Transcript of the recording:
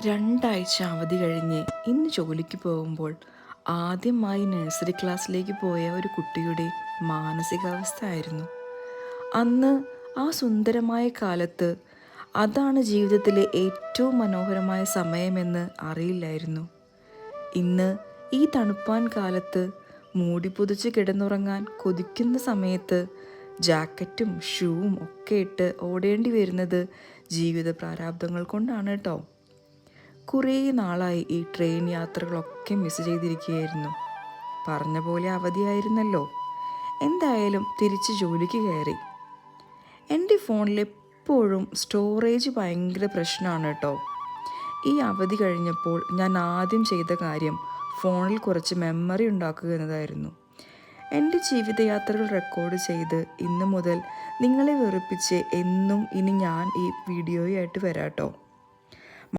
രണ്ടാഴ്ച അവധി കഴിഞ്ഞ് ഇന്ന് ജോലിക്ക് പോകുമ്പോൾ ആദ്യമായി നഴ്സറി ക്ലാസ്സിലേക്ക് പോയ ഒരു കുട്ടിയുടെ മാനസികാവസ്ഥ ആയിരുന്നു. അന്ന് ആ സുന്ദരമായ കാലത്ത് അതാണ് ജീവിതത്തിലെ ഏറ്റവും മനോഹരമായ സമയമെന്ന് അറിയില്ലായിരുന്നു. ഇന്ന് ഈ തണുപ്പാൻ കാലത്ത് മൂടി പുതച്ച് കിടന്നുറങ്ങാൻ കൊതിക്കുന്ന സമയത്ത് ജാക്കറ്റും ഷൂവും ഒക്കെ ഇട്ട് ഓടേണ്ടി വരുന്നത് ജീവിത പ്രാരാബ്ദങ്ങൾ കൊണ്ടാണ് കേട്ടോ. കുറേ നാളായി ഈ ട്രെയിൻ യാത്രകളൊക്കെ മിസ് ചെയ്തിരിക്കുകയായിരുന്നു. പറഞ്ഞ പോലെ അവധിയായിരുന്നല്ലോ. എന്തായാലും തിരിച്ച് ജോലിക്ക് കയറി. എൻ്റെ ഫോണിൽ എപ്പോഴും സ്റ്റോറേജ് ഭയങ്കര പ്രശ്നമാണ് കേട്ടോ. ഈ അവധി കഴിഞ്ഞപ്പോൾ ഞാൻ ആദ്യം ചെയ്ത കാര്യം ഫോണിൽ കുറച്ച് മെമ്മറി ഉണ്ടാക്കുക എന്നതായിരുന്നു. എൻ്റെ ജീവിതയാത്രകൾ റെക്കോർഡ് ചെയ്ത് ഇന്ന് മുതൽ നിങ്ങളെ വെറുപ്പിച്ച് എന്നും ഇനി ഞാൻ ഈ വീഡിയോയായിട്ട് വരാം കേട്ടോ.